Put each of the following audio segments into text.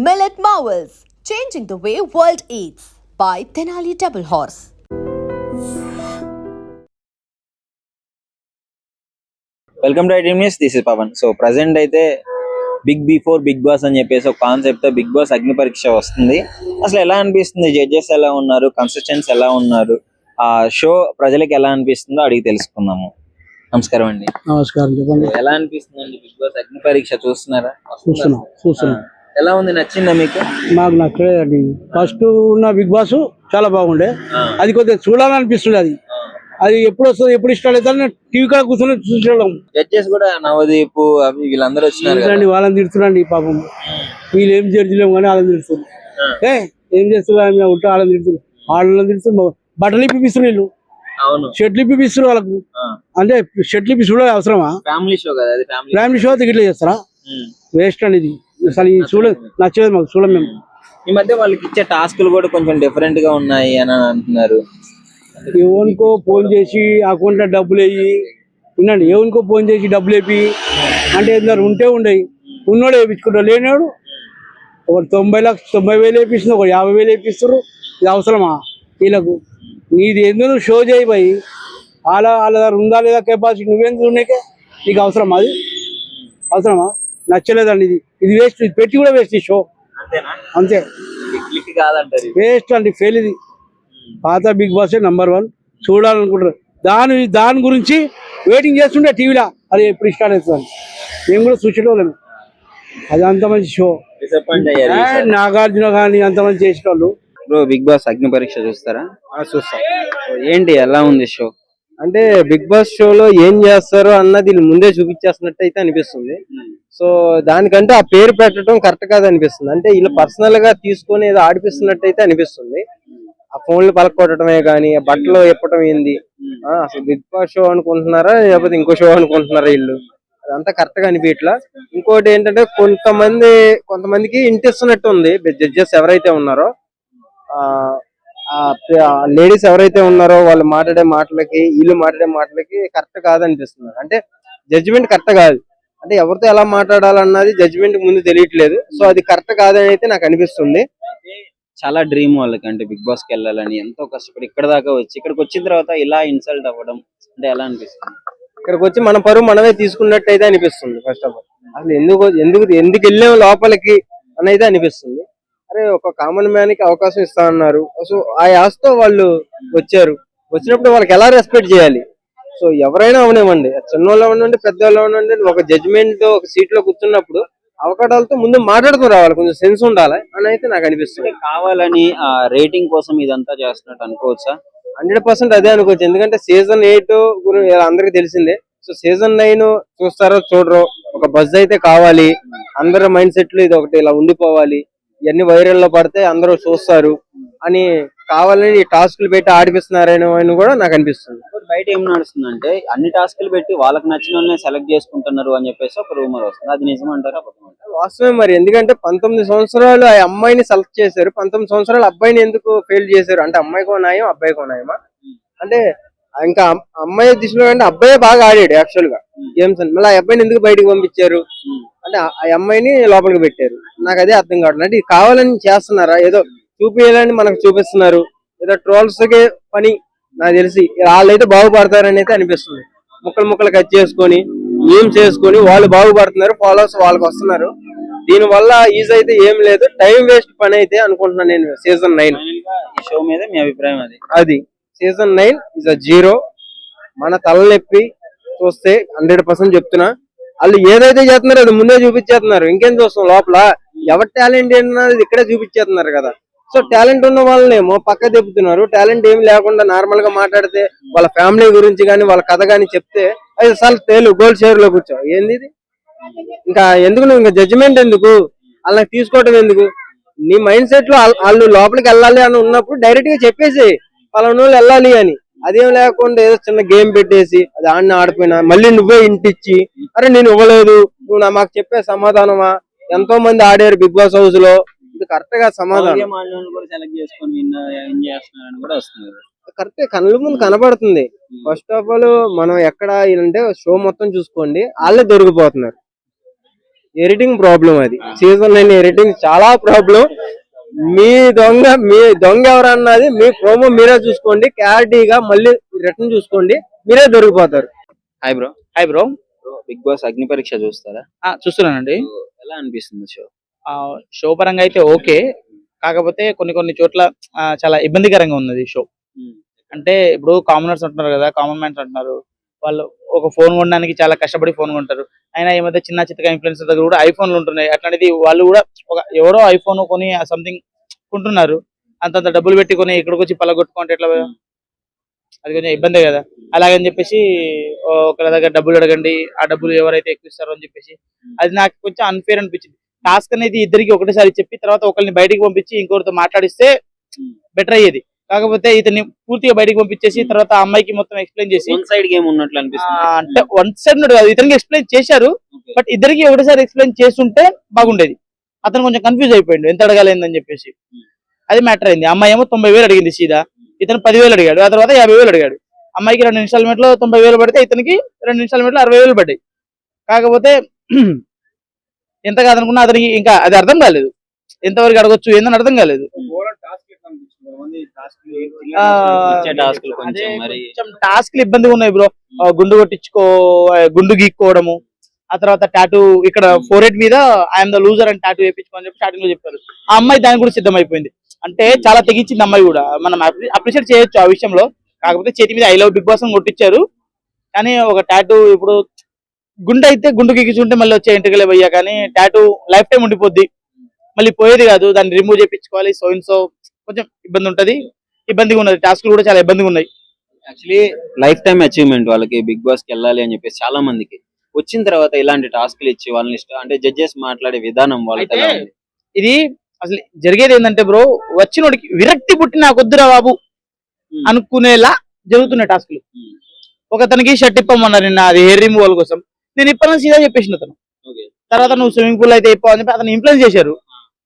Millet Marvels, changing the way world eats by Tenali Double Horse. Welcome to iDream news. This is Pavan. So present అయితే Bigg Boss అని చెప్పేసి ఒక concept తో big Boss Agni పరీక్ష వస్తుంది. అసలు ఎలా అనిపిస్తుంది, జడ్జెస్ ఎలా ఉన్నారు, కన్సిస్టెంట్స్ ఎలా ఉన్నారు, ఆ షో ప్రజలకు ఎలా అనిపిస్తుందో అడిగి తెలుసుకుందాము. నమస్కారం అండి. నమస్కారం, చెప్పండి. ఎలా అనిపిస్తుంది అండి బిగ్ బాస్ అగ్ని పరీక్ష చూస్తున్నారా? చూస్తున్నాం. ఎలా ఉంది, నచ్చిందా మీకు? మాకు నచ్చలేదండి. ఫస్ట్ ఉన్న బిగ్ బాస్ చాలా బాగుండే, అది కొద్దిగా చూడాలనిపిస్తుంది. అది ఎప్పుడు వస్తుంది, ఎప్పుడు ఇష్టాలు అవుతుంది టీవీ కాడ కూర్చొని చూసేవాళ్ళం. జడ్జెస్ కూడా నవదీప్ అవి వీళ్ళందరూ వచ్చినారు, వాళ్ళని తిడుతున్నాండి పాపం. వీళ్ళు ఏం జడ్జిలేము కానీ వాళ్ళని తిడుతున్నారు. ఏం చేస్తున్నారు, ఉంటా వాళ్ళని తిడుతున్నారు, వాళ్ళని తిడుతున్నారు. బట్టలు ఇప్పిస్తారు వీళ్ళు, షర్ట్లు ఇప్పిస్తారు వాళ్ళకు. అంటే షర్ట్లు ఇప్పి చూడాలి అవసరమా? ఫ్యామిలీ షో కదా, ఫ్యామిలీ షో ఇట్లా చేస్తారా? వేస్ట్ అండి ఇది. అసలు చూడలేదు, నచ్చలేదు మాకు, చూడం మేము. ఈ మధ్య వాళ్ళకి ఇచ్చే టాస్క్లు కూడా కొంచెం డిఫరెంట్ గా ఉన్నాయి అని అంటున్నారు. ఎవరికో ఫోన్ చేసి అకౌంట్ లో డబ్బులు వేయి, వినండి, ఎవరికో ఫోన్ చేసి డబ్బులు వేపి అంటే ఉంటే ఉండయి. ఉన్నోడు వేయించుకుంటారు, లేనివాడు ఒకటి 90,00,000 వేపిస్తుంది, ఒక 50,000 వేపిస్తారు. ఇది అవసరమా వీళ్ళకు? నీది ఎందుకు షో చేయి పోయి, వాళ్ళ దగ్గర ఉందా లేదా కెపాసిటీ, నువ్వెందుకు ఉన్నాకే నీకు అవసరమా? అది అవసరమా? నచ్చలేదండి ఇది. ఇది వేస్ట్, ఇది పెట్టి కూడా వేస్ట్ ఈ షో. అంతే, వేస్ట్ అండి, ఫెయిల్ ఇది. పాత బిగ్ బాస్ నెంబర్ 1 చూడాలనుకుంటారు. దాని గురించి వెయిటింగ్ చేస్తుండే టీవీలో, అది ఎప్పుడు స్టార్ట్ అవుతుంది. మేము కూడా చూసేటోళ్ళము. అది అంత మంచి షో. నాగార్జున కానీ అంత మంది చేసేటోళ్ళు. బిగ్ బాస్ అగ్ని పరీక్ష చూస్తారా? చూస్తాం. ఏంటి, ఎలా ఉంది షో? అంటే బిగ్ బాస్ షోలో ఏం చేస్తారు అన్నది ముందే చూపించేస్తున్నట్టు అయితే అనిపిస్తుంది. సో దానికంటే ఆ పేరు పెట్టడం కరెక్ట్ కాదు అనిపిస్తుంది. అంటే వీళ్ళు పర్సనల్ గా తీసుకొని ఏదో ఆడిపిస్తున్నట్టు అయితే అనిపిస్తుంది. ఆ ఫోన్లు పలకొట్టడమే కానీ బట్టలు ఇప్పటం ఏంది, అసలు బిగ్ బాస్ షో అనుకుంటున్నారా లేకపోతే ఇంకో షో అనుకుంటున్నారా వీళ్ళు? అదంతా కరెక్ట్ గా అనిపించట్లా. ఇంకోటి ఏంటంటే కొంతమందికి ఇంటిస్తున్నట్టు ఉంది. జడ్జెస్ ఎవరైతే ఉన్నారో, లేడీస్ ఎవరైతే ఉన్నారో వాళ్ళు మాట్లాడే మాటలకి వీళ్ళు మాట్లాడే మాటలకి కరెక్ట్ కాదనిపిస్తుంది. అంటే జడ్జిమెంట్ కరెక్ట్ కాదు. అంటే ఎవరితో ఎలా మాట్లాడాలన్నది జడ్జిమెంట్ ముందు తెలియట్లేదు. సో అది కరెక్ట్ కాదని అయితే నాకు అనిపిస్తుంది. చాలా డ్రీమ్ వాళ్ళకి, అంటే బిగ్ బాస్ కి వెళ్ళాలని ఎంతో కష్టపడి ఇక్కడ దాకా వచ్చి ఇక్కడికి వచ్చిన తర్వాత ఇలా ఇన్సల్ట్ అవ్వడం అంటే ఎలా అనిపిస్తుంది? ఇక్కడికి వచ్చి మన పరువు మనమే తీసుకున్నట్టు అయితే అనిపిస్తుంది. ఫస్ట్ ఆఫ్ ఆల్ అసలు ఎందుకు వెళ్ళాము లోపలికి అని అయితే అనిపిస్తుంది. అరే, ఒక కామన్ మ్యాన్ కి అవకాశం ఇస్తా అన్నారు. సో ఆ ఆశతో వాళ్ళు వచ్చినప్పుడు వాళ్ళకి ఎలా రెస్పెక్ట్ చేయాలి? సో ఎవరైనా అవనివ్వండి, చిన్నోళ్ళు అవనండి, పెద్దవాళ్ళు అవనండి, ఒక జడ్జిమెంట్ ఒక సీట్ లో కూర్చున్నప్పుడు అవకాశాలతో ముందు మాట్లాడుతూ రావాలి. కొంచెం సెన్స్ ఉండాలి అని అయితే నాకు అనిపిస్తుంది. కావాలని రేటింగ్ కోసం ఇదంతా చేస్తున్నట్టు అనుకోవచ్చా? 100% అదే అనుకోవచ్చు. ఎందుకంటే సీజన్ 8 అందరికి తెలిసిందే. సో సీజన్ 9 చూస్తారో చూడరో, ఒక బజ్ అయితే కావాలి. అందరి మైండ్ సెట్లు ఇది ఒకటి ఇలా ఉండిపోవాలి, ఇవన్నీ వైరల్ లో పడితే అందరూ చూస్తారు అని కావాలని టాస్క్లు పెట్టి ఆడిపిస్తున్నారని కూడా నాకు అనిపిస్తుంది. బయట ఏం నడుస్తుంది అంటే అన్ని టాస్క్లు పెట్టి వాళ్ళకి నచ్చిన వాళ్ళని సెలెక్ట్ చేసుకుంటున్నారు అని చెప్పేసి ఒక రూమర్ వస్తుంది. అది నిజమంటారా? వాస్తవమే మరి. ఎందుకంటే 19 సంవత్సరాలు ఆ అమ్మాయిని సెలెక్ట్ చేశారు, 19 సంవత్సరాలు అబ్బాయిని ఎందుకు ఫెయిల్ చేశారు? అంటే అమ్మాయికో న్యాయం, అబ్బాయికో న్యాయమా? అంటే ఇంకా అమ్మాయి దిశలో అంటే అబ్బాయి బాగా ఆడాడు యాక్చువల్ గా గేమ్స్ అని, మళ్ళీ ఆ అబ్బాయిని ఎందుకు బయటకు పంపించారు? అంటే ఆ అమ్మాయిని లోపలికి పెట్టారు. నాకు అదే అర్థం కావట్లేదు. అంటే కావాలని చేస్తున్నారా? ఏదో చూపించాలని మనకు చూపిస్తున్నారు, ఏదో ట్రోల్స్ కి పని. నాకు తెలిసి వాళ్ళైతే బాగుపడతారని అయితే అనిపిస్తుంది. ముక్కలు కట్ చేసుకొని ఏం చేసుకొని వాళ్ళు బాగుపడుతున్నారు, ఫాలోవర్స్ వాళ్ళకి వస్తున్నారు. దీని వల్ల ఈజ్ అయితే ఏం లేదు, టైం వేస్ట్ పని అయితే అనుకుంటున్నాను నేను. సీజన్ 9 షో మీద మీ అభిప్రాయం అది సీజన్ 9 ఇస్ అ 0. మన తలనొప్పి చూస్తే 100% చెప్తున్నా. వాళ్ళు ఏదైతే చేస్తున్నారో అది ముందే చూపించేస్తున్నారు. ఇంకేం చూస్తాం? లోపల ఎవరి టాలెంట్ ఏంటన్నది ఇక్కడే చూపించేస్తున్నారు కదా. సో టాలెంట్ ఉన్న వాళ్ళనేమో పక్క చెప్తున్నారు. టాలెంట్ ఏమి లేకుండా నార్మల్ గా మాట్లాడితే వాళ్ళ ఫ్యామిలీ గురించి కానీ వాళ్ళ కథ కానీ చెప్తే అది అసలు గోల్డ్ షేర్ లో కూర్చో ఏంది ఇది? ఇంకా ఎందుకు నువ్వు ఇంకా జడ్జిమెంట్ ఎందుకు? వాళ్ళకి తీసుకోవటం ఎందుకు? నీ మైండ్ సెట్ లో వాళ్ళు లోపలికి వెళ్ళాలి అని ఉన్నప్పుడు డైరెక్ట్ గా చెప్పేసి పలానా వాళ్ళు వెళ్ళాలి అని. అదేం లేకుండా ఏదో చిన్న గేమ్ పెట్టేసి అది ఆడిపోయినా మళ్ళీ నువ్వే ఇంటిచ్చి అరే నేను ఇవ్వలేదు, నువ్వు మాకు చెప్పే సమాధానమా? ఎంతో మంది ఆడారు బిగ్ బాస్ హౌస్ లో, ఇది కరెక్ట్ గా సమాధానం కరెక్ట్ కళ్ళ ముందు కనబడుతుంది. ఫస్ట్ ఆఫ్ ఆల్ మనం ఎక్కడ అంటే షో మొత్తం చూసుకోండి, వాళ్ళే దొరికిపోతున్నారు. ఎడిటింగ్ ప్రాబ్లం అది. సీజన్ 9 ఎడిటింగ్ చాలా ప్రాబ్లం. మీ దొంగ ఎవరన్నది మీ ప్రోమో మీరే చూసుకోండి, క్లారిటీగా మళ్ళీ రిటర్న్ చూసుకోండి, మీరే దొరికిపోతారు. Hi bro. Hi bro. Bigg Boss Agni Pariksha చూస్తారా? చూస్తున్నానండి. So, ఎలా అనిపిస్తుంది షో? షో పరంగా అయితే ఓకే, కాకపోతే కొన్ని చోట్ల చాలా ఇబ్బందికరంగా ఉన్నది షో. అంటే ఇప్పుడు కామనర్స్ అంటున్నారు కదా, కామన్ మ్యాన్స్ అంటున్నారు, వాళ్ళు ఒక ఫోన్ కొనడానికి చాలా కష్టపడి ఫోన్ కొంటారు. అయినా ఈ మధ్య చిన్న చిత్తగా ఇన్ఫ్లుయెన్సర్ దగ్గర కూడా ఐఫోన్లు ఉంటున్నాయి. అట్లాంటిది వాళ్ళు కూడా ఎవరో ఐఫోన్ కొని సంథింగ్ కొంటున్నారు, అంతంత డబ్బులు పెట్టి కొని ఇక్కడికి వచ్చి పలగొట్టుకుంటే ఎట్లా? అది కొంచెం ఇబ్బందే కదా. అలాగని చెప్పేసి ఒకరి దగ్గర డబ్బులు అడగండి, ఆ డబ్బులు ఎవరైతే ఎక్కువ ఇస్తారో అని చెప్పేసి అది నాకు కొంచెం అన్ఫేర్ అనిపించింది. టాస్క్ అనేది ఇద్దరికి ఒకటేసారి చెప్పి తర్వాత ఒకరిని బయటికి పంపించి ఇంకొకరితో మాట్లాడిస్తే బెటర్ అయ్యేది. కాకపోతే ఇతన్ని పూర్తిగా బయటికి పంపించేసి తర్వాత ఆ అమ్మాయికి మొత్తం ఎక్స్ప్లెయిన్ చేసి వన్ సైడ్ గేమ్ ఉన్నట్లు అనిపిస్తుంది. అంటే వన్ సైడ్ ఉన్నట్టు కాదు, ఇతనికి ఎక్స్ప్లెయిన్ చేశారు, బట్ ఇద్దరికి ఒకటేసారి ఎక్స్ప్లెయిన్ చేస్తుంటే బాగుండేది. అతను కొంచెం కన్ఫ్యూజ్ అయిపోయిండు ఎంత అడగాలేందని చెప్పేసి, అది మ్యాటర్ అయింది. అమ్మాయి ఏమో 90,000 అడిగింది సీదా, ఇతను 10,000 అడిగాడు, ఆ తర్వాత 50,000 అడిగాడు. అమ్మాయికి 2 ఇన్స్టాల్మెంట్ లో 90,000 పడితే ఇతనికి 2 ఇన్స్టాల్మెంట్ లో 60,000 పడ్డాయి. కాకపోతే ఎంత కాదనుకున్నా అతనికి ఇంకా అది అర్థం కాలేదు, ఎంతవరకు అడగొచ్చు ఏందని అర్థం కాలేదు. కొంచెం టాస్క్లు ఇబ్బందిగా ఉన్నాయి బ్రో. గుండు కొట్టించుకో, గుండు గీక్కోవడము, ఆ తర్వాత టాటూ ఇక్కడ 4 మీద ఐఎమ్ ద లూజర్ అని టాటూ వేయించుకోని చెప్పి స్టార్టింగ్ లో చెప్పారు. ఆ అమ్మాయి దానికి కూడా సిద్ధమైపోయింది. అంటే చాలా తెగించింది అమ్మాయి కూడా, మనం అప్రిషియేట్ చేయొచ్చు ఆ విషయంలో. కాకపోతే చేతి మీద ఐ లవ్ బిగ్ బాస్ అని కొట్టించారు, కానీ ఒక టాటూ ఇప్పుడు గుండె అయితే గుండు గీకించుకుంటే మళ్ళీ వచ్చే ఇంటికి పోయా, కానీ టాటూ లైఫ్ టైం ఉండిపోద్ది, మళ్ళీ పోయేది కాదు, దాన్ని రిమూవ్ చేయించుకోవాలి. సో కొంచెం ఇబ్బంది ఉంటది, ఇబ్బందిగా ఉన్నది. టాస్క్లు కూడా చాలా ఇబ్బందిగా ఉన్నాయి. యాక్చువల్లీ లైఫ్ టైం అచీవ్మెంట్ వాళ్ళకి బిగ్ బాస్ కి వెళ్ళాలి అని చెప్పేసి చాలా మందికి. వచ్చిన తర్వాత ఇలాంటి టాస్క్లు ఇచ్చి వాళ్ళని అంటే జడ్జెస్ మాట్లాడే విధానం వాళ్ళకి ఎలా ఉంది? ఇది అసలు జరిగేది ఏంటంటే బ్రో, వచ్చినోడికి విరక్తి పుట్టి నాకు వద్దురా బాబు అనుకునేలా జరుగుతున్నాయి టాస్క్లు. ఒకతనికి షర్ట్ ఇప్పమన్నారు నిన్న, అది హెయిర్ రిమూవల్ కోసం. నేను ఇప్పని సీదా చెప్పేసిన అతను. తర్వాత నువ్వు స్విమ్మింగ్ పూల్ అయితే ఇప్పని చెప్పి అతను ఇన్ఫ్లుయెన్స్ చేశారు.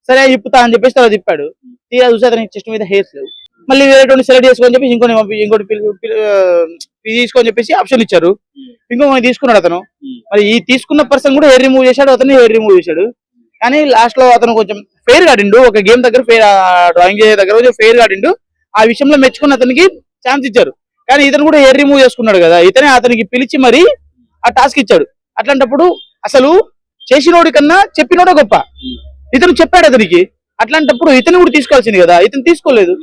సరే ఇప్పుతా అని చెప్పేసి తర్వాత తిప్పాడు. తీరా చూసి అతని చెస్ట్ మీద హెయిర్స్ లేవు. మళ్ళీ వేరే సెలెక్ట్ చేసుకొని చెప్పి ఇంకోటి తీసుకొని చెప్పేసి ఆప్షన్ ఇచ్చారు. ఇంకొకటి తీసుకున్నాడు అతను. మరి ఈ తీసుకున్న పర్సన్ కూడా హెయిర్ రిమూవ్ చేశాడు, అతను హెయిర్ రిమూవ్ చేశాడు. కానీ లాస్ట్ లో అతను కొంచెం ఫెయిర్ గాడిండు, ఒక గేమ్ దగ్గర డ్రాయింగ్ చేసే దగ్గర కొంచెం ఫెయిర్ గాడిండు. ఆ విషయంలో మెచ్చుకున్న అతనికి ఛాన్స్ ఇచ్చారు. కానీ ఇతను కూడా హెయిర్ రిమూవ్ చేసుకున్నాడు కదా, ఇతనే అతనికి పిలిచి మరి ఆ టాస్క్ ఇచ్చాడు. అట్లాంటప్పుడు అసలు చేసినోడి కన్నా చెప్పినోడే గొప్ప. ఇతను చెప్పాడు అతనికి, అట్లాంటప్పుడు ఇతను కూడా తీసుకోవాల్సింది కదా, ఇతను తీసుకోలేదు.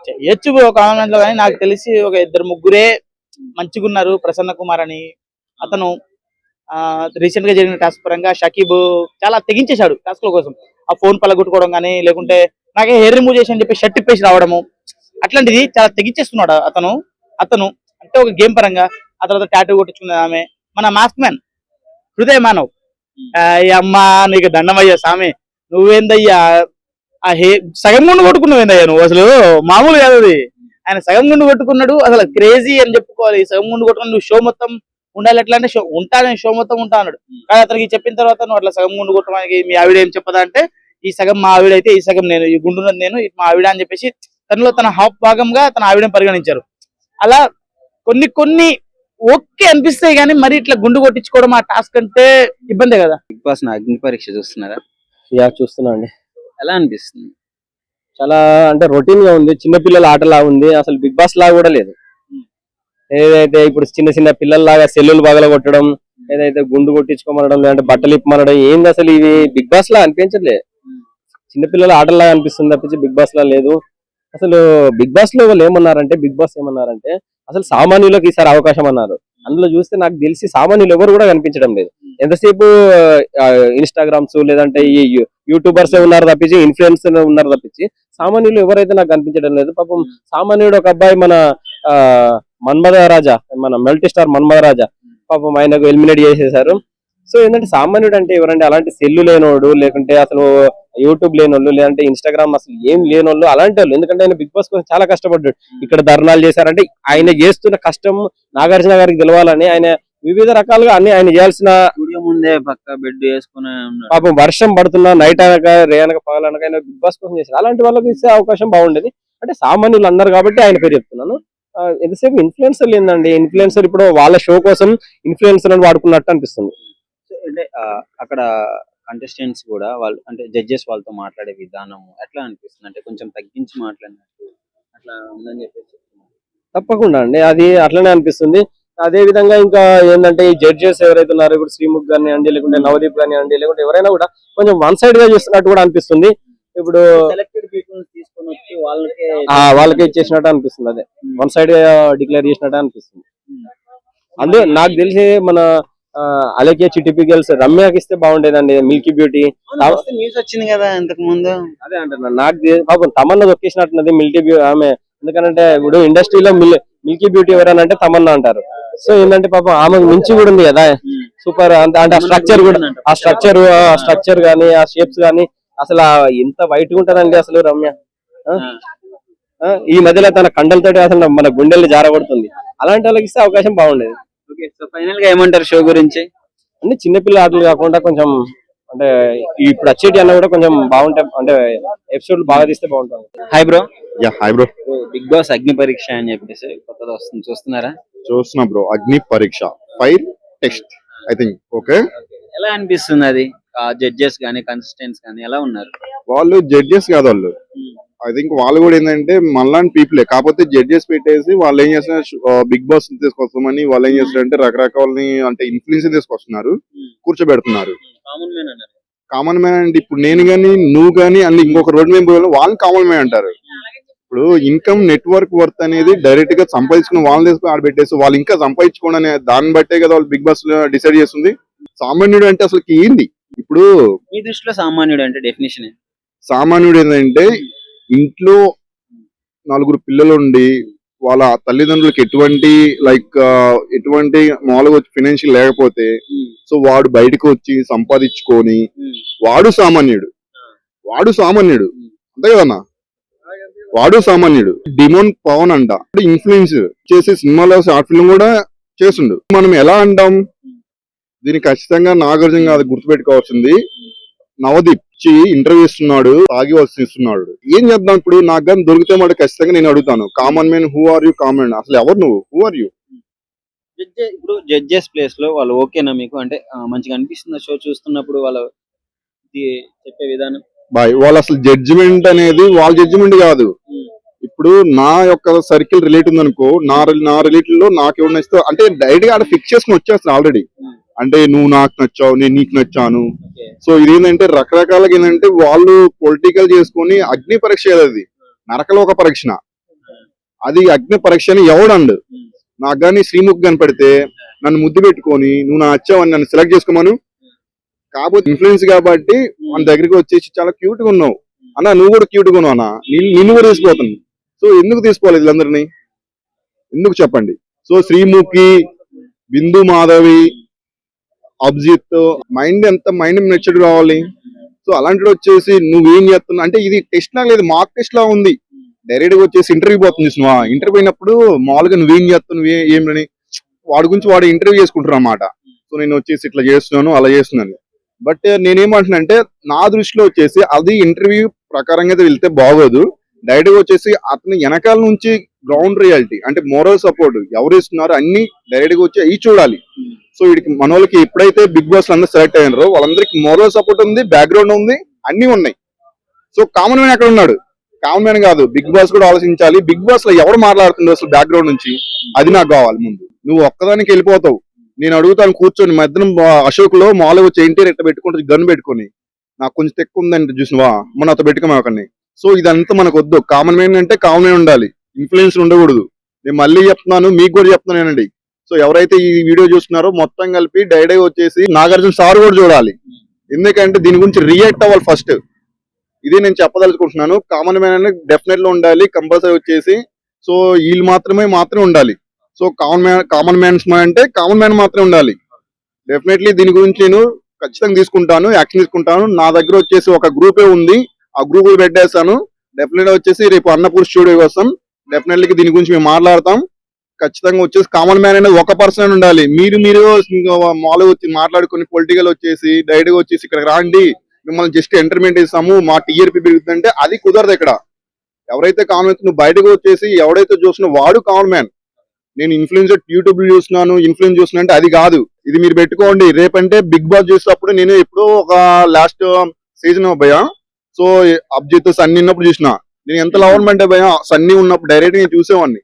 చేయొచ్చు కామన్ మ్యాన్ లో, కానీ నాకు తెలిసి ఒక 2-3 మంచిగా ఉన్నారు. ప్రసన్న కుమార్ అని అతను రీసెంట్ గా జరిగిన టాస్క్ పరంగా షకీబ్ చాలా తెగించేశాడు టాస్క్ కోసం. ఆ ఫోన్ పలగొట్టుకోవడం కానీ, లేకుంటే నాకే హెయిర్ రిమూవ్ చేసి అని చెప్పి షర్ట్ ఇప్పేసి రావడము, అట్లాంటిది చాలా తెగించేస్తున్నాడు అతను. అంటే ఒక గేమ్ పరంగా. ఆ తర్వాత టాటూ కొట్టించుకున్నది ఆమె, మన మాస్క్ మ్యాన్ హృదయ మానవ్. అమ్మా నీకు దండమయ్యా సామి, నువ్వేందయ్యా ఆ సగం గుండు కొట్టుకున్నావు ఏందయ్యా నువ్వు, అసలు మామూలు కాదు అది. ఆయన సగం గుండు కొట్టుకున్నాడు, అసలు క్రేజీ అని చెప్పుకోవాలి. సగం గుండు కొట్టుకుని నువ్వు షో మొత్తం ఉండాలి, ఎట్లా అంటే ఉంటానని షో మొత్తం ఉంటా అన్నాడు. కానీ అతనికి చెప్పిన తర్వాత నువ్వు అట్లా సగం గుండు కొట్టడానికి మీ ఆవిడ ఏం చెప్పదా అంటే, ఈ సగం మా ఆవిడ అయితే ఈ సగం నేను, ఈ గుండున్నది నేను, మా ఆవిడ అని చెప్పేసి తనలో తన హాఫ్ భాగంగా తన ఆవిడని పరిగణించారు. అలా కొన్ని ఓకే అనిపిస్తాయి, కానీ మరి ఇట్లా గుండు కొట్టించుకోవడం ఆ టాస్క్ అంటే ఇబ్బందే కదా. బిగ్ బాస్ అగ్ని పరీక్ష చూస్తున్నారా? చూస్తున్నా అండి. ఎలా అనిపిస్తుంది? చాలా అంటే రొటీన్ గా ఉంది, చిన్న పిల్లల ఆటలా ఉంది, అసలు బిగ్ బాస్ లాగా కూడా లేదు. ఏదైతే ఇప్పుడు చిన్న పిల్లల్లాగా సెల్లులు బగల కొట్టడం, ఏదైతే గుండు కొట్టించుకోమనడం, లేదంటే బట్టలు ఇప్పమనడం, ఏంది అసలు ఇవి బిగ్ బాస్ లా అనిపించట్లేదు. చిన్నపిల్లల ఆటలాగా అనిపిస్తుంది తప్పించి బిగ్ బాస్ లా లేదు. అసలు బిగ్ బాస్ లో వాళ్ళు ఏమన్నారంటే అసలు సామాన్యులకు ఈసారి అవకాశం అన్నారు. అందులో చూస్తే నాకు తెలిసి సామాన్యులు ఎవరు కూడా కనిపించడం లేదు. ఎంతసేపు ఇన్స్టాగ్రామ్స్ లేదంటే ఈ యూట్యూబర్స్ ఉన్నారు తప్పించి, ఇన్ఫ్లుయెన్సర్ ఉన్నారు తప్పించి, సామాన్యులు ఎవరైతే నాకు కనిపించడం లేదు. పాపం సామాన్యుడు ఒక అబ్బాయి మన మన్మథ రాజా, మన మల్టీ స్టార్ మన్మథ రాజా, పాపం ఆయనకు ఎలిమినేట్ చేసేసారు. సో ఏంటంటే సామాన్యుడు అంటే ఎవరంటే అలాంటి సెల్లు లేనోడు, లేకుంటే అసలు యూట్యూబ్ లేనోళ్ళు, లేదంటే ఇన్స్టాగ్రామ్ అసలు ఏం లేనోళ్ళు, అలాంటి వాళ్ళు. ఎందుకంటే ఆయన బిగ్ బాస్ కోసం చాలా కష్టపడ్డాడు. ఇక్కడ ధర్నాలు చేశారంటే ఆయన చేస్తున్న కష్టం నాగార్జున గారికి తెలవాలని ఆయన వివిధ రకాలుగా అన్ని ఆయన చేయాల్సిన ముందే పక్క బెడ్ వేసుకుని పాపం వర్షం పడుతున్నా నైట్ అనక రే అనక పగలనక ఆయన బిగ్ బాస్ కోసం చేశారు. అలాంటి వాళ్ళకి ఇచ్చే అవకాశం బాగుండేది. అంటే సామాన్యులు అన్నారు కాబట్టి ఆయన పేరు చెప్తున్నాను. ఎంతసేపు ఇన్ఫ్లుయెన్సర్లు ఏందండి, ఇన్ఫ్లుయెన్సర్ ఇప్పుడు వాళ్ళ షో కోసం ఇన్ఫ్లుయెన్సర్ అని వాడుకున్నట్టు అనిపిస్తుంది. అంటే అక్కడ కంటెస్టెంట్స్ కూడా వాళ్ళు అంటే జడ్జెస్ వాళ్ళతో మాట్లాడే విధానం ఎట్లా అనిపిస్తుంది, అంటే కొంచెం తగ్గించి మాట్లాడినట్టు అట్లా ఉందని చెప్పేసి చెప్తున్నారు. తప్పకుండా అండి, అది అట్లనే అనిపిస్తుంది. అదే విధంగా ఇంకా ఏంటంటే ఈ జడ్జెస్ ఎవరైతే ఉన్నారో ఇప్పుడు శ్రీముఖ్ కానివ్వండి, లేకుంటే నవదీప్ కానివ్వండి, లేకుంటే ఎవరైనా కూడా కొంచెం వన్ సైడ్ గా చేస్తున్నట్టు కూడా అనిపిస్తుంది. ఇప్పుడు సెలెక్టెడ్ పీపుల్ తీసుకొని వచ్చి వాళ్ళకే వాళ్ళకే ఇచ్చేసినట్టు అనిపిస్తుంది. అదే వన్ సైడ్ గా డిక్లేర్ చేసినట్టు అనిపిస్తుంది. అందులో నాకు తెలిసి మన అలాగే చిటిపి గర్ల్స్ రమ్యకి ఇస్తే బాగుండేదండి, మిల్కీ బ్యూటీ. న్యూస్ వచ్చింది కదా ఇంతకు ముందు. అదే అంటున్నాను, నాకు పాపం తమన్నా దొక్కేసినట్టున్నది ఆమె. ఎందుకంటే ఇప్పుడు ఇండస్ట్రీలో మిల్కీ బ్యూటీ ఎవరైనా అంటే తమన్నా అంటారు. సో ఏంటంటే పాపం ఆమెకు మించి కూడా ఉంది కదా సూపర్. అంటే ఆ స్ట్రక్చర్ కూడా, ఆ స్ట్రక్చర్ గానీ, ఆ షేప్స్ గానీ అసలు ఎంత వైట్ గా ఉంటదండి అసలు రమ్య. ఈ మధ్యలో తన కండలతోటి అసలు మన గుండెల్ని జారగొడుతుంది. అలాంటి వాళ్ళకి ఇస్తే అవకాశం బాగుండేది. ఓకే, సో ఫైనల్ గా ఏమంటారు షో గురించి? అంటే చిన్నపిల్ల ఆటలు కాకుండా కొంచెం అంటే ఇప్పుడు వచ్చేటి అన్న కూడా కొంచెం బాగుంటాయి, అంటే ఎపిసోడ్ బాగా తీస్తే బాగుంటుంది. Hi bro. Yeah hi bro, Bigg Boss Agni Pariksha అని చెప్పేసి కొత్తది వస్తుంది, చూస్తున్నారా? చూస్తున్నా బ్రో. అగ్ని పరీక్ష fire test I think. Okay, ఎలా అనిపిస్తుంది అది? జడ్జెస్ గానీ కంటెస్టెంట్స్ గానీ ఎలా ఉన్నారు? వాళ్ళు జడ్జెస్ కాదు, వాళ్ళు ఐ థింక్ వాళ్ళు కూడా ఏంటంటే మనలాంటి పీపులే, కాకపోతే జడ్జెస్ పెట్టేసి వాళ్ళు ఏం చేస్తున్నారు, బిగ్ బాస్ తీసుకొస్తామని వాళ్ళు ఏం చేస్తారంటే రకరకాలని అంటే ఇన్ఫ్లుయెన్స్ తీసుకొస్తున్నారు, కూర్చోబెడుతున్నారు. కామన్ మ్యాన్ అంటే ఇప్పుడు నేను గానీ నువ్వు గానీ అన్ని ఇంకొక రోడ్ మీద పోయి వాళ్ళని కామన్ మ్యాన్ అంటారు. ఇప్పుడు ఇన్కమ్ నెట్వర్క్ వర్త్ అనేది డైరెక్ట్ గా సంపాదించుకుని వాళ్ళని తీసుకుని ఆడబెట్టేసి వాళ్ళు ఇంకా సంపాదించుకోండి అనే దాన్ని బట్టే కదా వాళ్ళు బిగ్ బాస్ డిసైడ్ చేస్తుంది. సామాన్యుడు అంటే అసలు ఏంది? ఇప్పుడు మీ దృష్టిలో సామాన్యుడు అంటే డెఫినేషన్? సామాన్యుడు ఏంటంటే ఇంట్లో నలుగురు పిల్లలు ఉండి వాళ్ళ తల్లిదండ్రులకు ఎటువంటి మామూలుగా ఫైనాన్షియల్ లేకపోతే సో వాడు బయటకు వచ్చి సంపాదించుకొని వాడు సామాన్యుడు. అంతే కదన్నా, వాడు సామాన్యుడు. డిమోన్ పవన్ అంట ఇన్ఫ్లుయెన్స్ చేసి సినిమాలో షార్ట్ ఫిల్మ్ కూడా చేస్తుండు. మనం ఎలా అంటాం దీనికి? ఖచ్చితంగా నాగార్జున కాదు, గుర్తుపెట్టుకోవాల్సింది నవదీప్ ఇంటర్వ్యూ ఇస్తున్నాడు, తాగి వస్తున్నాడు. ఏం చేద్దాం ఇప్పుడు? నాకు కానీ దొరికితే మాట ఖచ్చితంగా నేను అడుగుతాను, common man who are you? Common అసలు ఎవరు నువ్వు? Who are you? ఇప్పుడు జడ్జెస్ ప్లేస్ లో వాళ్ళు ఓకేనా మీకు? అంటే మంచిగా అనిపిస్తుంది షో చూస్తున్నప్పుడు వాళ్ళ చెప్పే విధానం? బాయ్, వాళ్ళు అసలు జడ్జిమెంట్ అనేది వాళ్ళ జడ్జిమెంట్ కాదు. ఇప్పుడు నా యొక్క సర్కిల్ రిలేట్ ఉంది అనుకో, నా రిలేటివ్ లో నాకు ఎవరు నచ్చితే అంటే డైరెక్ట్ గా ఆడ ఫిక్స్ చేసుకుని వచ్చేస్తాను ఆల్రెడీ. అంటే నువ్వు నాకు నచ్చావు, నేను నీకు నచ్చాను. సో ఇదేంటంటే రకరకాలుగా ఏంటంటే వాళ్ళు పొలిటికల్ చేసుకొని అగ్ని పరీక్ష అది నరకలో ఒక పరీక్ష. అది అగ్ని పరీక్ష అని ఎవడండు. నాకు కానీ శ్రీముఖ్ కనపడితే నన్ను ముద్దు పెట్టుకొని నువ్వు నా నచ్చావని నన్ను సెలెక్ట్ చేసుకోమను. కాకపోతే ఇన్ఫ్లుయెన్స్ కాబట్టి మన దగ్గరికి వచ్చేసి చాలా క్యూట్ గా ఉన్నావు అన్న, నువ్వు కూడా క్యూట్ గా ఉన్నావు అన్న, నిన్ను కూడా తీసిపోతాను. సో ఎందుకు తీసుకోవాలి వీళ్ళందరినీ? ఎందుకు చెప్పండి? సో శ్రీముఖి, బిందు మాధవి, అభిజిత్ మైండ్ నచ్చడు కావాలి. సో అలాంటి వచ్చేసి నువ్వేం చేస్తున్నావు అంటే ఇది టెస్ట్ లా లేదు, మాక్ టెస్ట్ లా ఉంది. డైరెక్ట్ గా వచ్చేసి ఇంటర్వ్యూ పోతుంది చూసినవా? ఇంటర్వ్యూ అయినప్పుడు మామూలుగా నువ్వేం చేస్తున్నావు ఏమని వాడి గురించి వాడు ఇంటర్వ్యూ చేసుకుంటారు అన్నమాట. సో నేను వచ్చేసి ఇట్లా చేస్తున్నాను, అలా చేస్తున్నాను. బట్ నేనేమంటున్నా అంటే నా దృష్టిలో వచ్చేసి అది ఇంటర్వ్యూ ప్రకారంగా అయితే వెళ్తే బాగోదు. డైరెక్ట్ గా వచ్చేసి అతని వెనకాల నుంచి గ్రౌండ్ రియాలిటీ అంటే మోరల్ సపోర్ట్ ఎవరు ఇస్తున్నారు అన్ని డైరెక్ట్ గా వచ్చి అవి చూడాలి. సో వీడికి మన వాళ్ళకి ఎప్పుడైతే బిగ్ బాస్ అందరూ సెలెక్ట్ అయ్యారో వాళ్ళందరికీ మోరల్ సపోర్ట్ ఉంది, బ్యాక్గ్రౌండ్ ఉంది, అన్ని ఉన్నాయి. సో కామన్ మ్యాన్ ఎక్కడ ఉన్నాడు? కామన్ మ్యాన్ కాదు, బిగ్ బాస్ కూడా ఆలోచించాలి. బిగ్ బాస్ లో ఎవరు మాట్లాడుతుండో అసలు బ్యాక్గ్రౌండ్ నుంచి అది నాకు కావాలి. ముందు నువ్వు ఒక్కదానికి వెళ్ళిపోతావు, నేను అడుగుతాను కూర్చొని మధ్యనం అశోక్ లో మామూలుగా వచ్చి ఎన్టీఆర్ ఎట్లా పెట్టుకుంటే గన్ పెట్టుకొని నాకు కొంచెం తెక్కు ఉందంటే చూసినవా మన అతను పెట్టుకోమా ఒకరిని. సో ఇదంతా మనకు వద్దు. కామన్ మ్యాన్ అంటే కామన్ మ్యాన్ ఉండాలి, ఇన్ఫ్లుయెన్స్ ఉండకూడదు. నేను మళ్ళీ చెప్తున్నాను, మీకు కూడా చెప్తున్నానండి. సో ఎవరైతే ఈ వీడియో చూస్తున్నారో మొత్తం కలిపి డైరెక్ట్ వచ్చేసి నాగార్జున సార్ కూడా చూడాలి. ఎందుకంటే దీని గురించి రియాక్ట్ అవ్వాలి ఫస్ట్. ఇది నేను చెప్పదలుచుకుంటున్నాను. కామన్ మ్యాన్ అనేది డెఫినెట్లీ ఉండాలి కంపల్సరీ వచ్చేసి. సో వీళ్ళు మాత్రమే ఉండాలి. సో కామన్ మ్యాన్స్ అంటే కామన్ మ్యాన్ మాత్రమే ఉండాలి. డెఫినెట్లీ దీని గురించి నేను ఖచ్చితంగా తీసుకుంటాను, యాక్షన్ తీసుకుంటాను. నా దగ్గర వచ్చేసి ఒక గ్రూపే ఉంది, ఆ గ్రూప్ పెట్టేస్తాను. డెఫినెట్ గా వచ్చేసి రేపు అన్నపూర్ స్టూడియో కోసం డెఫినెట్లీ దీని గురించి మేము మాట్లాడతాం. ఖచ్చితంగా వచ్చేసి కామన్ మ్యాన్ అనేది ఒక పర్సన్ ఉండాలి. మీరు మామూలుగా వచ్చి మాట్లాడుకుని పొలిటికల్ వచ్చేసి డైరెక్ట్ గా వచ్చేసి ఇక్కడ రాండి మిమ్మల్ని జస్ట్ ఎంటర్టైన్మెంట్ ఇస్తాము మా టీఆర్పీ పెరుగుతుందంటే అది కుదరదు. ఇక్కడ ఎవరైతే కామన్ నువ్వు బయటకు వచ్చేసి ఎవడైతే చూస్తున్నా వాడు కామన్ మ్యాన్. నేను ఇన్ఫ్లుయెన్సర్ యూట్యూబ్ చూస్తున్నాను, ఇన్ఫ్లుయెన్స్ చూస్తున్నా అంటే అది కాదు. ఇది మీరు పెట్టుకోండి. రేపంటే బిగ్ బాస్ చూసినప్పుడు నేను ఎప్పుడో ఒక లాస్ట్ సీజన్ భయ, సో అభిజిత్ సన్నీ ఉన్నప్పుడు చూసిన. నేను ఎంత లవన్ అంటే భయ, సన్నీ ఉన్నప్పుడు డైరెక్ట్ నేను చూసేవాడిని.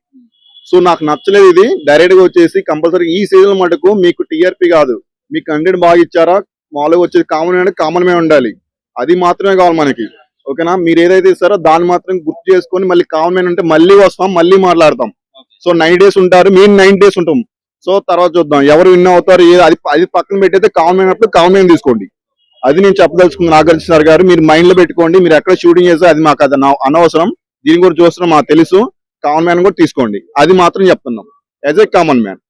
సో నాకు నచ్చలేదు ఇది. డైరెక్ట్ గా వచ్చేసి కంపల్సరీ ఈ సీజన్ మటుకు మీకు టీఆర్పీ కాదు, మీకు కంటెంట్ బాగా ఇచ్చారా, మామూలుగా వచ్చేది కామన్ అంటే కామన్ మే ఉండాలి. అది మాత్రమే కావాలి మనకి. ఓకేనా? మీరు ఏదైతే ఇస్తారో దాన్ని మాత్రం గుర్తు చేసుకొని మళ్ళీ కామన్ మ్యాన్ అంటే మళ్ళీ వస్తాం, మళ్ళీ మాట్లాడతాం. సో 9 days ఉంటారు, మేము 9 days ఉంటాం. సో తర్వాత చూద్దాం ఎవరు విన్ అవుతారు. అది పక్కన పెట్టయితే కామన్ మ్యాన్ అప్పుడు కామన్ మ్యాన్ తీసుకోండి. అది నేను చెప్పదలుచుకున్నాను. నాగార్జున సార్ గారు మీరు మైండ్ లో పెట్టుకోండి. మీరు ఎక్కడ షూటింగ్ చేస్తే అది మాకు అది అనవసరం. దీని గురించి చూస్తున్నాం మాకు తెలుసు. కామన్ మ్యాన్ కూడా తీసుకోండి. అది మాత్రం చెప్తున్నాం యాజ్ ఏ కామన్ మ్యాన్.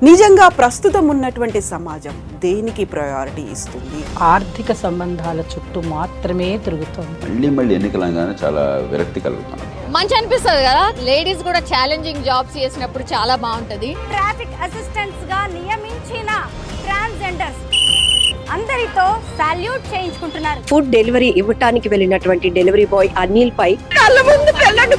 నిజంగా ప్రస్తుతం ఉన్నటువంటి సమాజం దేనికి ప్రయారిటీ ఇస్తుంది? ఆర్థిక సంబంధాల చుట్టూ మాత్రమే తిరుగుతోంది. మళ్ళీ ఎన్నికలంగానే చాలా విరక్తి కలుగుతున్నాం. మంచి అనిపిస్తుంది కదా, లేడీస్ కూడా ఛాలెంజింగ్ జాబ్స్ చేసినప్పుడు చాలా బాగుంటది. ట్రాఫిక్ అసిస్టెంట్స్ గా నియమించిన ట్రాన్స్జెండర్స్ అందరితో సాల్యూట్ చేయించుకుంటున్నారు. ఫుడ్ డెలివరీ ఇవ్వటానికి వెళ్ళినటువంటి డెలివరీ బాయ్ అనిల్ పై కళ్ళ ముందు పెళ్ళండి